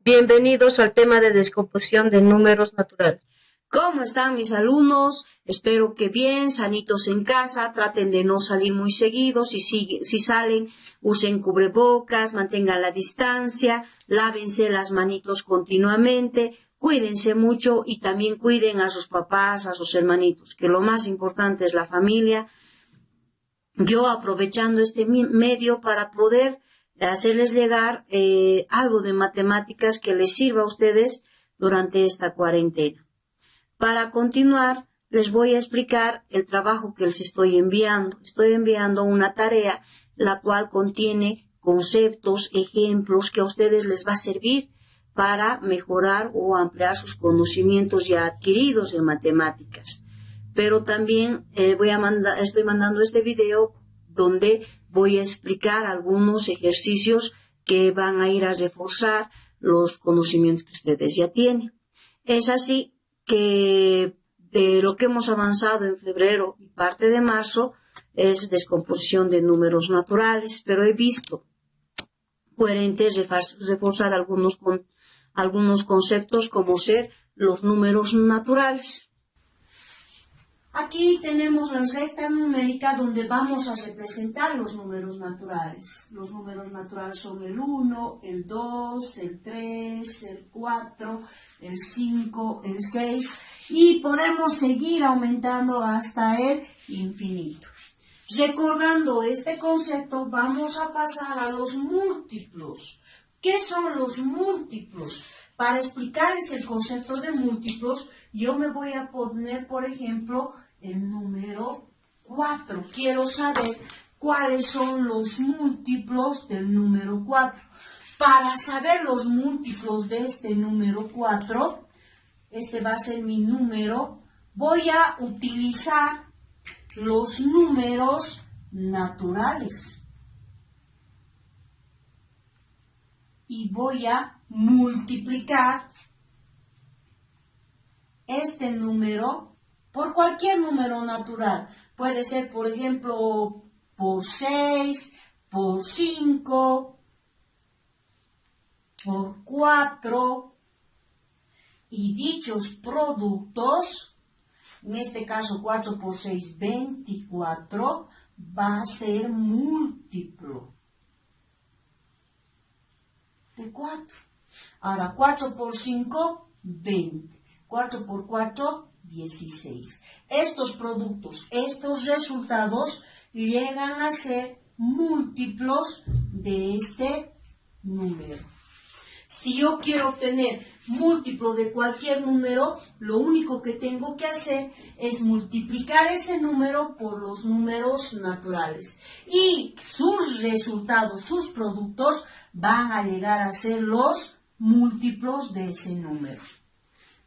Bienvenidos al tema de descomposición de números naturales. ¿Cómo están mis alumnos? Espero que bien, sanitos en casa, traten de no salir muy seguidos, si salen, usen cubrebocas, mantengan la distancia, lávense las manitos continuamente, cuídense mucho y también cuiden a sus papás, a sus hermanitos, que lo más importante es la familia. Yo aprovechando este medio para poder hacerles llegar algo de matemáticas que les sirva a ustedes durante esta cuarentena. Para continuar, les voy a explicar el trabajo que les estoy enviando. Estoy enviando una tarea, la cual contiene conceptos, ejemplos que a ustedes les va a servir para mejorar o ampliar sus conocimientos ya adquiridos en matemáticas. Pero también estoy mandando este video donde voy a explicar algunos ejercicios que van a ir a reforzar los conocimientos que ustedes ya tienen. Es así que de lo que hemos avanzado en febrero y parte de marzo es descomposición de números naturales, pero he visto coherentes reforzar algunos conceptos como ser los números naturales. Aquí tenemos la recta numérica donde vamos a representar los números naturales. Los números naturales son el 1, el 2, el 3, el 4, el 5, el 6 y podemos seguir aumentando hasta el infinito. Recordando este concepto, vamos a pasar a los múltiplos. ¿Qué son los múltiplos? Para explicarles el concepto de múltiplos, yo me voy a poner, por ejemplo, el número 4. Quiero saber cuáles son los múltiplos del número 4. Para saber los múltiplos de este número 4, este va a ser mi número, voy a utilizar los números naturales. Y voy a multiplicar este número por cualquier número natural. Puede ser, por ejemplo, por 6, por 5, por 4. Y dichos productos, en este caso 4 por 6, 24, va a ser múltiplo de 4. Ahora, 4 por 5, 20. 4 por 4, 16. Estos productos, estos resultados llegan a ser múltiplos de este número. Si yo quiero obtener múltiplo de cualquier número, lo único que tengo que hacer es multiplicar ese número por los números naturales. Y sus resultados, sus productos, van a llegar a ser los múltiplos de ese número.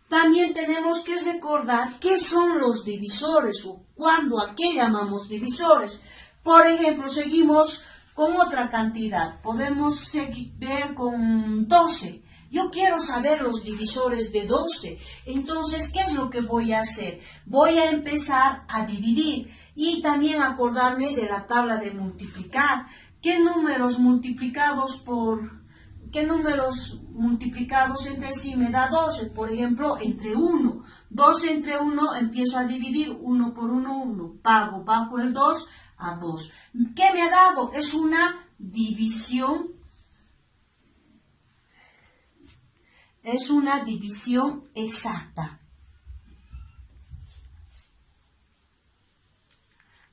También tenemos que recordar qué son los divisores o a qué llamamos divisores. Por ejemplo, seguimos con otra cantidad. Podemos ver con 12. Yo quiero saber los divisores de 12. Entonces, ¿qué es lo que voy a hacer? Voy a empezar a dividir y también acordarme de la tabla de multiplicar. ¿Qué números multiplicados entre sí me da 12? Por ejemplo, entre 1. 12 entre 1, empiezo a dividir 1 por 1, 1. Pago bajo el 2 a 2. ¿Qué me ha dado? Es una división. Es una división exacta.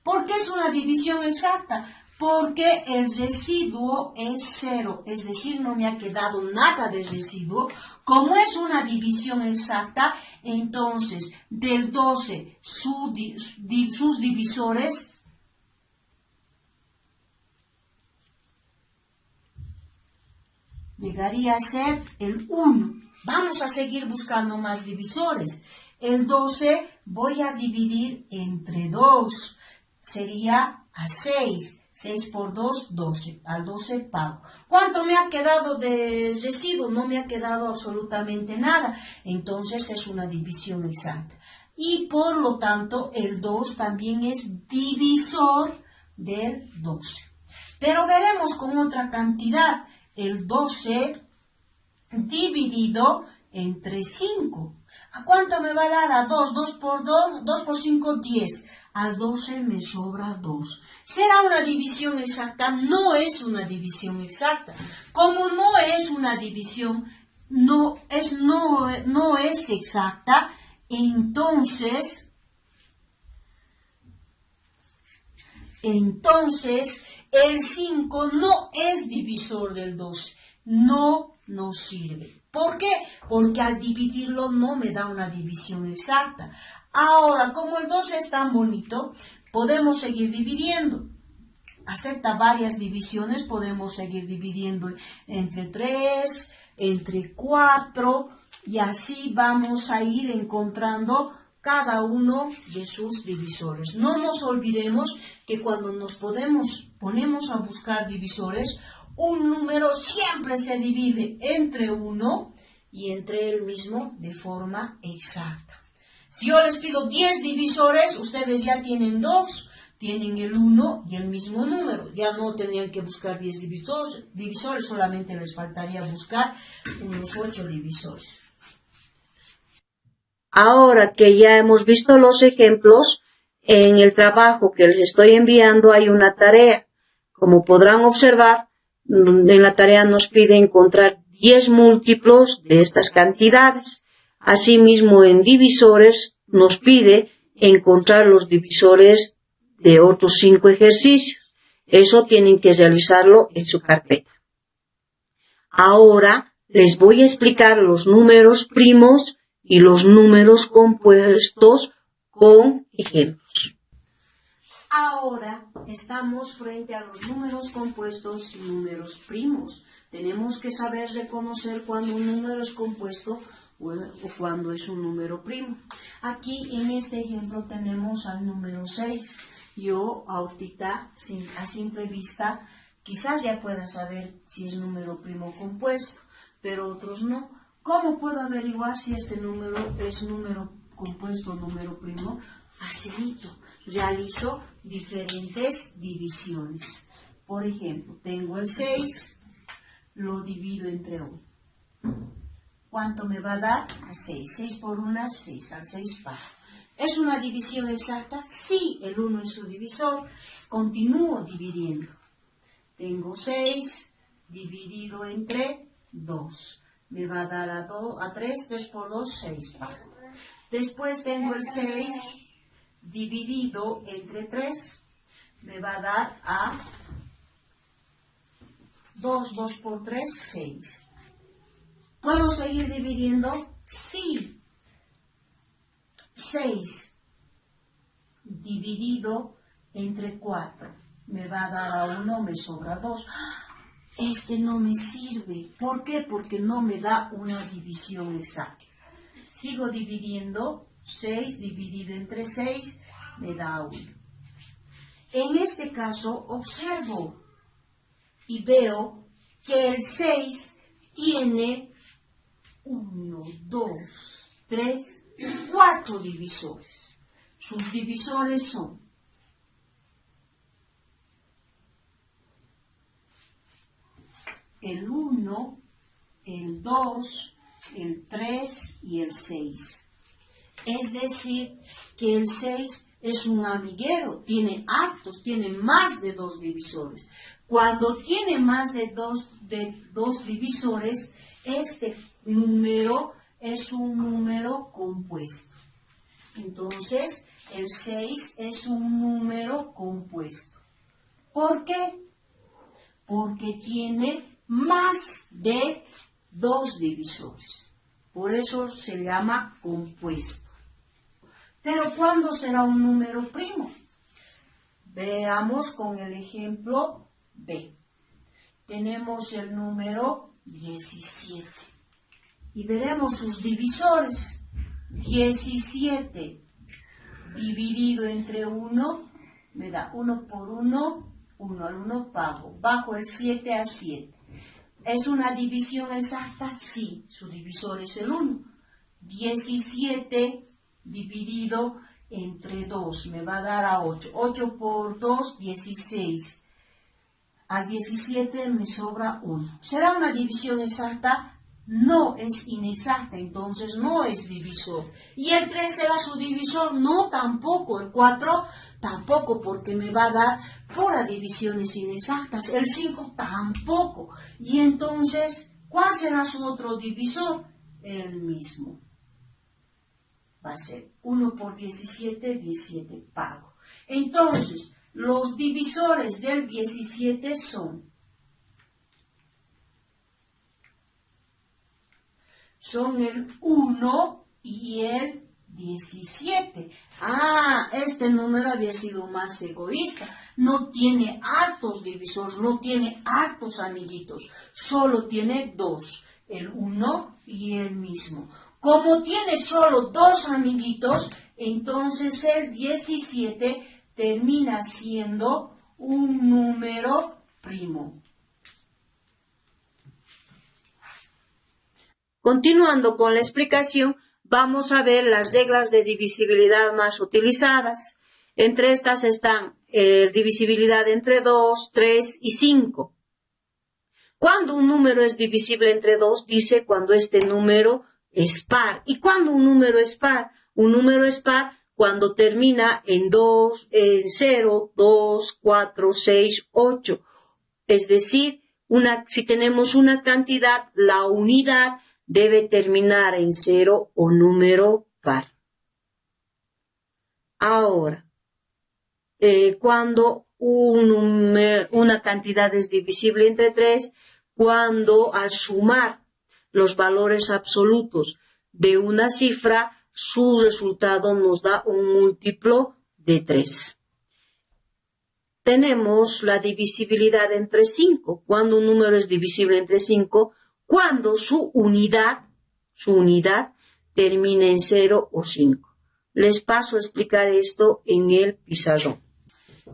¿Por qué es una división exacta? Porque el residuo es 0, es decir, no me ha quedado nada de residuo. Como es una división exacta, entonces del 12 sus divisores llegaría a ser el 1. Vamos a seguir buscando más divisores. El 12 voy a dividir entre 2. Sería a 6. 6 por 2, 12. Al 12 pago. ¿Cuánto me ha quedado de residuo? No me ha quedado absolutamente nada. Entonces es una división exacta. Y por lo tanto el 2 también es divisor del 12. Pero veremos con otra cantidad. el 12 dividido entre 5. ¿A cuánto me va a dar? A 2, 2 por 2, 2 por 5, 10. Al 12 me sobra 2. ¿Será una división exacta? No es una división exacta. Como no es una división, no es exacta, entonces el 5 no es divisor del 12. No nos sirve. ¿Por qué? Porque al dividirlo no me da una división exacta. Ahora, como el 12 es tan bonito, podemos seguir dividiendo. Acepta varias divisiones, podemos seguir dividiendo entre 3, entre 4, y así vamos a ir encontrando cada uno de sus divisores. No nos olvidemos que cuando nos ponemos a buscar divisores, un número siempre se divide entre 1 y entre el mismo de forma exacta. Si yo les pido 10 divisores, ustedes ya tienen 2, tienen el 1 y el mismo número. Ya no tendrían que buscar 10 divisores, solamente les faltaría buscar unos 8 divisores. Ahora que ya hemos visto los ejemplos, en el trabajo que les estoy enviando hay una tarea. Como podrán observar, en la tarea nos pide encontrar 10 múltiplos de estas cantidades. Asimismo, en divisores nos pide encontrar los divisores de otros 5 ejercicios. Eso tienen que realizarlo en su carpeta. Ahora les voy a explicar los números primos y los números compuestos con ejemplos. Ahora estamos frente a los números compuestos y números primos. Tenemos que saber reconocer cuando un número es compuesto o cuando es un número primo. Aquí en este ejemplo tenemos al número 6. Yo ahorita, a simple vista, quizás ya pueda saber si es número primo compuesto, pero otros no. ¿Cómo puedo averiguar si este número es número compuesto o número primo? Facilito. Realizo diferentes divisiones. Por ejemplo, tengo el 6, lo divido entre 1. ¿Cuánto me va a dar? A 6. 6 por 1, 6. Al 6 pago. ¿Es una división exacta? Sí, el 1 es su divisor. Continúo dividiendo. Tengo 6 dividido entre 2. Me va a dar a 3. 3 por 2, 6 pago. Después tengo el 6 dividido entre 3, me va a dar a 2, 2 por 3, 6. ¿Puedo seguir dividiendo? Sí. 6 dividido entre 4, me va a dar a 1, me sobra 2. Este no me sirve. ¿Por qué? Porque no me da una división exacta. Sigo dividiendo. 6 dividido entre 6 me da 1. En este caso observo y veo que el 6 tiene 1, 2, 3, 4 divisores. Sus divisores son el 1, el 2, el 3 y el 6. Es decir, que el 6 es un amiguero, tiene hartos, tiene más de 2 divisores. Cuando tiene más de dos divisores, este número es un número compuesto. Entonces, el 6 es un número compuesto. ¿Por qué? Porque tiene más de 2 divisores. Por eso se llama compuesto. Pero ¿cuándo será un número primo? Veamos con el ejemplo B. Tenemos el número 17. Y veremos sus divisores. 17 dividido entre 1 me da 1 por 1, 1 al 1 pago. Bajo el 7 a 7. ¿Es una división exacta? Sí, su divisor es el 1. 17 dividido entre 2 me va a dar a 8. 8 por 2, 16. Al 17 me sobra 1. ¿Será una división exacta? No es inexacta, entonces no es divisor. ¿Y el 3 será su divisor? No, tampoco. El 4 tampoco, porque me va a dar puras divisiones inexactas. El 5 tampoco. Y entonces, ¿cuál será su otro divisor? El mismo. Va a ser 1 por 17, 17 pago. Entonces, los divisores del 17 son el 1 y el 17. Este número había sido más egoísta. No tiene hartos divisores, no tiene hartos amiguitos. Solo tiene 2, el 1 y el mismo. Como tiene solo 2 amiguitos, entonces el 17 termina siendo un número primo. Continuando con la explicación, vamos a ver las reglas de divisibilidad más utilizadas. Entre estas están divisibilidad entre 2, 3 y 5. Cuando un número es divisible entre 2, dice cuando este número es par. ¿Y cuando un número es par? Un número es par cuando termina en 0, 2, 4, 6, 8. Es decir, si tenemos una cantidad, la unidad debe terminar en 0 o número par. Ahora, cuando una cantidad es divisible entre 3, cuando al sumar los valores absolutos de una cifra, su resultado nos da un múltiplo de 3. Tenemos la divisibilidad entre 5. Cuando un número es divisible entre 5, cuando su unidad termina en 0 o 5. Les paso a explicar esto en el pizarrón.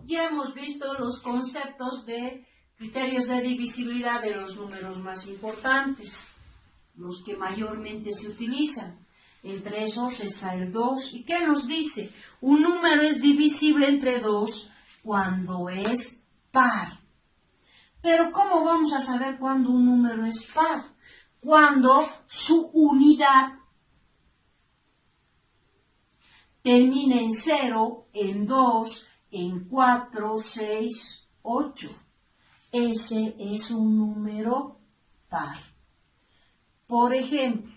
Ya hemos visto los conceptos de criterios de divisibilidad de los números más importantes, los que mayormente se utilizan. Entre esos está el 2. ¿Y qué nos dice? Un número es divisible entre 2 cuando es par. Pero ¿cómo vamos a saber cuándo un número es par? Cuando su unidad termina en 0, en 2, en 4, 6, 8. Ese es un número par. Por ejemplo,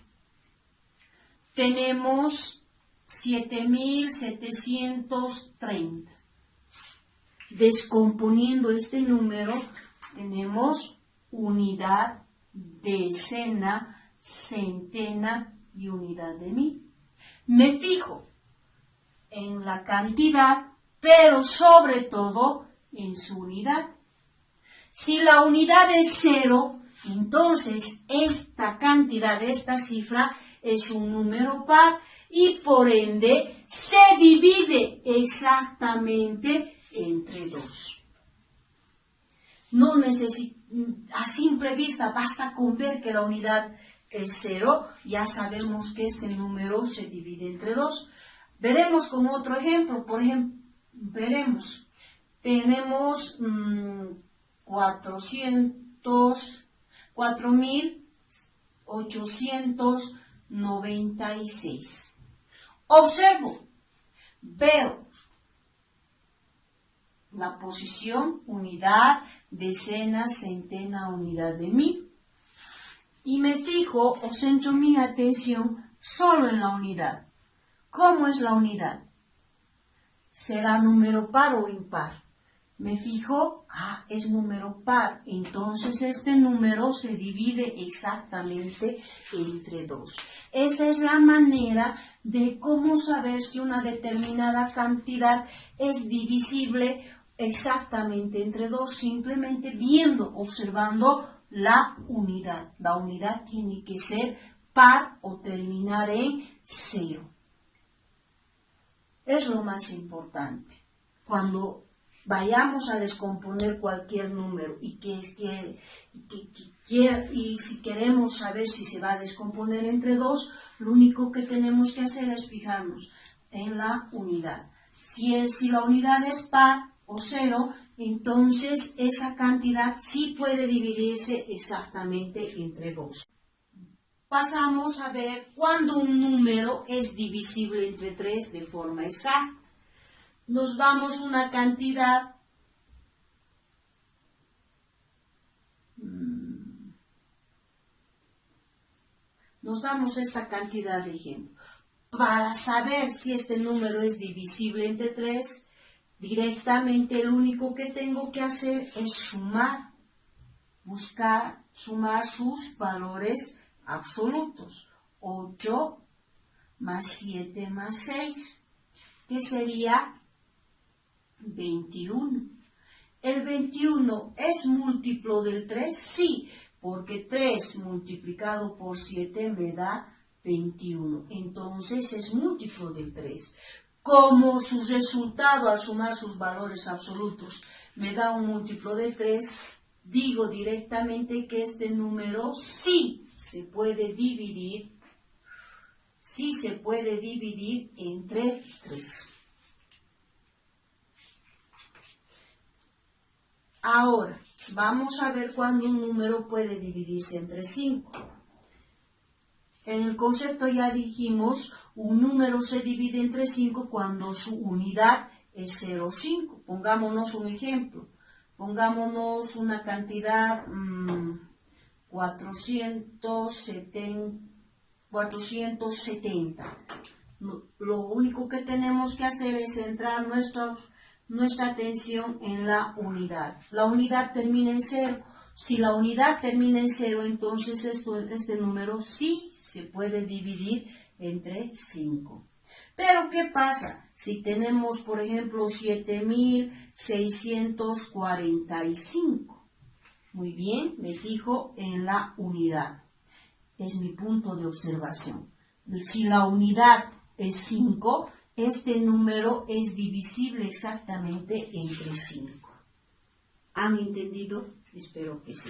tenemos 7.730. Descomponiendo este número, tenemos unidad, decena, centena y unidad de mil. Me fijo en la cantidad, pero sobre todo en su unidad. Si la unidad es 0, entonces esta cantidad, esta cifra, es un número par y por ende se divide exactamente entre 2. No a simple vista basta con ver que la unidad es 0, ya sabemos que este número se divide entre 2. Veremos con otro ejemplo. Por ejemplo, tenemos 4.896. Observo, veo la posición, unidad, decena, centena, unidad de mil. Y me fijo o centro mi atención solo en la unidad. ¿Cómo es la unidad? ¿Será número par o impar? Me fijo, es número par, entonces este número se divide exactamente entre 2. Esa es la manera de cómo saber si una determinada cantidad es divisible exactamente entre 2, simplemente viendo, observando la unidad. La unidad tiene que ser par o terminar en 0. Es lo más importante. Cuando vayamos a descomponer cualquier número y si queremos saber si se va a descomponer entre 2, lo único que tenemos que hacer es fijarnos en la unidad. Si la unidad es par o 0, Entonces, esa cantidad sí puede dividirse exactamente entre 2. Pasamos a ver cuándo un número es divisible entre 3 de forma exacta. Nos damos una cantidad nos damos esta cantidad de ejemplo. Para saber si este número es divisible entre 3, directamente lo único que tengo que hacer es sumar, sumar sus valores absolutos. 8 más 7 más 6, que sería 21. ¿El 21 es múltiplo del 3? Sí, porque 3 multiplicado por 7 me da 21. Entonces es múltiplo del 3. Como su resultado al sumar sus valores absolutos me da un múltiplo de 3, digo directamente que este número sí se puede dividir entre 3. Ahora, vamos a ver cuándo un número puede dividirse entre 5. En el concepto ya dijimos, un número se divide entre 5 cuando su unidad es 0,5. Pongámonos un ejemplo. Pongámonos una cantidad 470. Lo único que tenemos que hacer es centrar nuestra atención en la unidad. La unidad termina en 0. Si la unidad termina en 0, entonces este número sí se puede dividir entre 5. Pero, ¿qué pasa si tenemos, por ejemplo, 7.645? Muy bien, me fijo en la unidad. Es mi punto de observación. Si la unidad es 5, este número es divisible exactamente entre 5. ¿Han entendido? Espero que sí.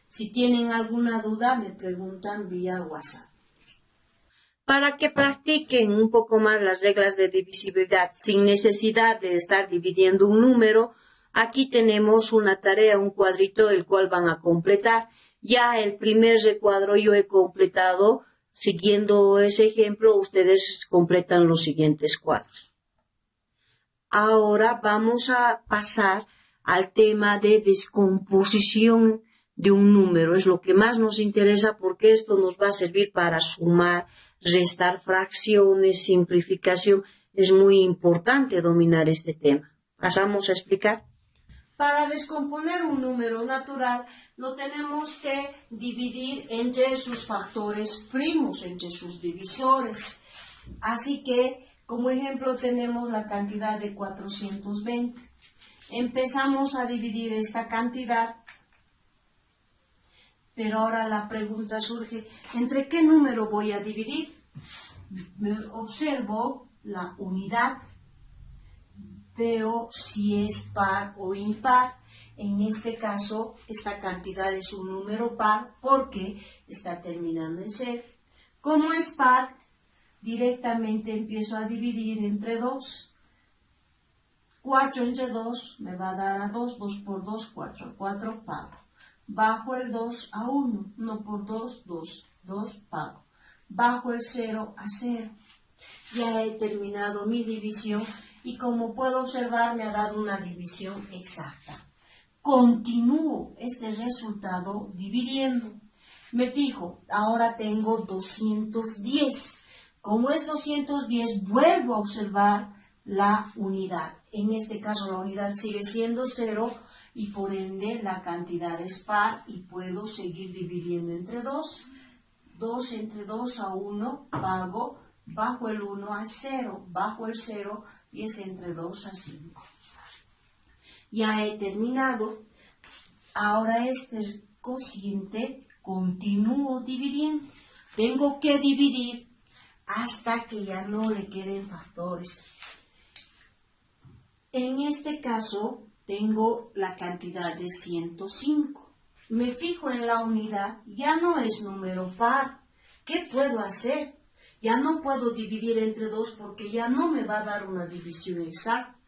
Si tienen alguna duda, me preguntan vía WhatsApp. Para que practiquen un poco más las reglas de divisibilidad sin necesidad de estar dividiendo un número, aquí tenemos una tarea, un cuadrito, el cual van a completar. Ya el primer recuadro yo he completado. Siguiendo ese ejemplo, ustedes completan los siguientes cuadros. Ahora vamos a pasar al tema de descomposición de un número. Es lo que más nos interesa porque esto nos va a servir para sumar, restar fracciones, simplificación. Es muy importante dominar este tema. Pasamos a explicar. Para descomponer un número natural, lo tenemos que dividir entre sus factores primos, entre sus divisores. Así que, como ejemplo, tenemos la cantidad de 420. Empezamos a dividir esta cantidad, pero ahora la pregunta surge, ¿entre qué número voy a dividir? Observo la unidad, veo si es par o impar. En este caso, esta cantidad es un número par porque está terminando en 0. Como es par, directamente empiezo a dividir entre 2. 4 entre 2 me va a dar a 2, 2 por 2, 4, 4 pago. Bajo el 2 a 1, 1 por 2, 2, 2 pago. Bajo el 0 a 0. Ya he terminado mi división y como puedo observar me ha dado una división exacta. Continúo este resultado dividiendo. Me fijo, ahora tengo 210. Como es 210, vuelvo a observar la unidad. En este caso la unidad sigue siendo 0 y por ende la cantidad es par y puedo seguir dividiendo entre 2. 2 entre 2 a 1, pago, bajo el 1 a 0, bajo el 0 y es entre 2 a 5. Ya he terminado. Ahora este cociente continúo dividiendo. Tengo que dividir hasta que ya no le queden factores. En este caso tengo la cantidad de 105. Me fijo en la unidad, ya no es número par. ¿Qué puedo hacer? Ya no puedo dividir entre 2 porque ya no me va a dar una división exacta.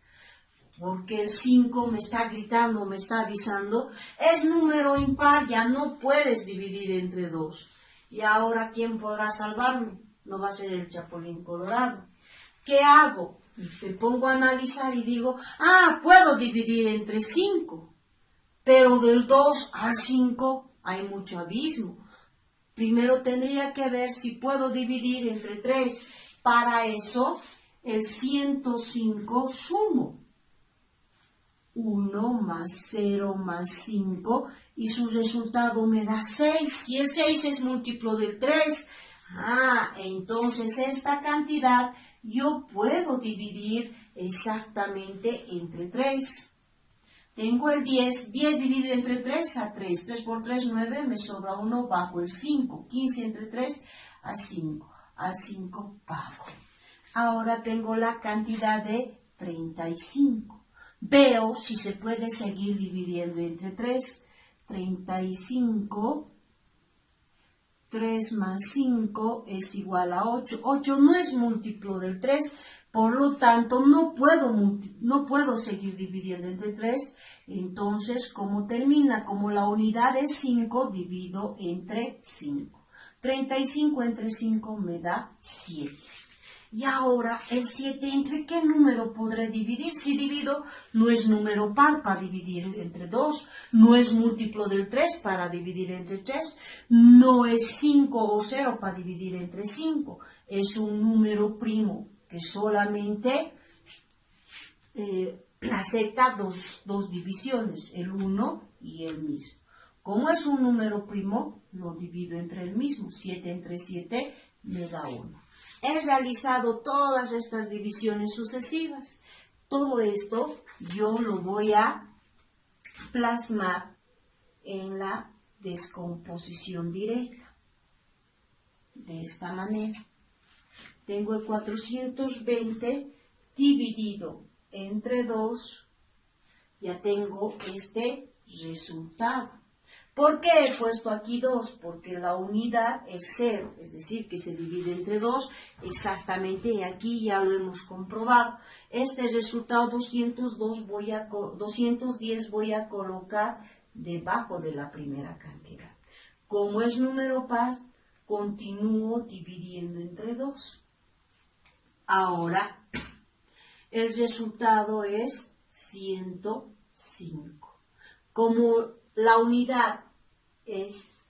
porque el 5 me está gritando, me está avisando, es número impar, ya no puedes dividir entre 2. Y ahora, ¿quién podrá salvarme? No va a ser el Chapulín Colorado. ¿Qué hago? Me pongo a analizar y digo, puedo dividir entre 5, pero del 2 al 5 hay mucho abismo. Primero tendría que ver si puedo dividir entre 3. Para eso, el 105 sumo. 1 más 0 más 5 y su resultado me da 6. Y el 6 es múltiplo del 3. Entonces esta cantidad yo puedo dividir exactamente entre 3. Tengo el 10. 10 dividido entre 3 a 3. 3 por 3, 9. Me sobra 1 bajo el 5. 15 entre 3 a 5. Al 5 bajo. Ahora tengo la cantidad de 35. Veo si se puede seguir dividiendo entre 3. 35, 3 más 5 es igual a 8. 8 no es múltiplo del 3, por lo tanto no puedo seguir dividiendo entre 3. Entonces, ¿cómo termina? Como la unidad es 5, divido entre 5. 35 entre 5 me da 7. Y ahora, el 7, ¿entre qué número podré dividir? Si divido, no es número par para dividir entre 2, no es múltiplo del 3 para dividir entre 3, no es 5 o 0 para dividir entre 5, es un número primo que solamente acepta dos divisiones, el 1 y el mismo. Como es un número primo, lo divido entre el mismo, 7 entre 7 me da 1. He realizado todas estas divisiones sucesivas. Todo esto yo lo voy a plasmar en la descomposición directa. De esta manera. Tengo el 420 dividido entre 2. Ya tengo este resultado. ¿Por qué he puesto aquí 2? Porque la unidad es 0, es decir, que se divide entre 2 exactamente, y aquí ya lo hemos comprobado. Este resultado 210 voy a colocar debajo de la primera cantidad. Como es número par, continúo dividiendo entre 2. Ahora, el resultado es 105. Como la unidad es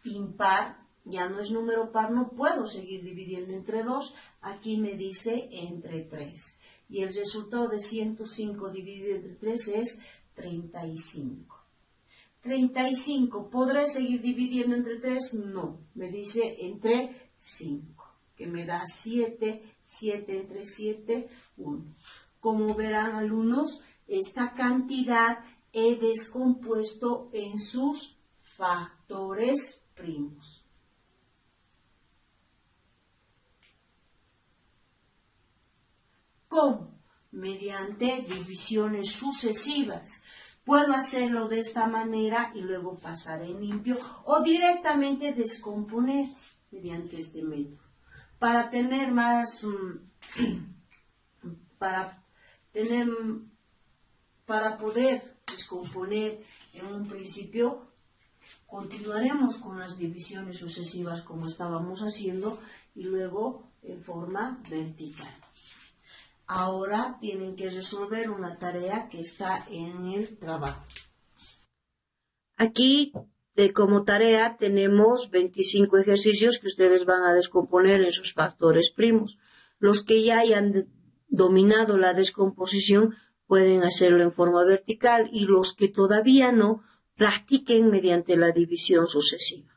impar, ya no es número par, no puedo seguir dividiendo entre 2, aquí me dice entre 3. Y el resultado de 105 dividido entre 3 es 35. 35, ¿podré seguir dividiendo entre 3? No, me dice entre 5, que me da 7, 7 entre 7, 1. Como verán, alumnos, esta cantidad he descompuesto en sus factores primos. ¿Cómo? Mediante divisiones sucesivas. Puedo hacerlo de esta manera y luego pasar en limpio o directamente descomponer mediante este método. Para tener más, para poder descomponer en un principio, continuaremos con las divisiones sucesivas como estábamos haciendo y luego en forma vertical. Ahora tienen que resolver una tarea que está en el trabajo. Aquí, como tarea, tenemos 25 ejercicios que ustedes van a descomponer en sus factores primos. Los que ya hayan dominado la descomposición pueden hacerlo en forma vertical y los que todavía no, practiquen mediante la división sucesiva.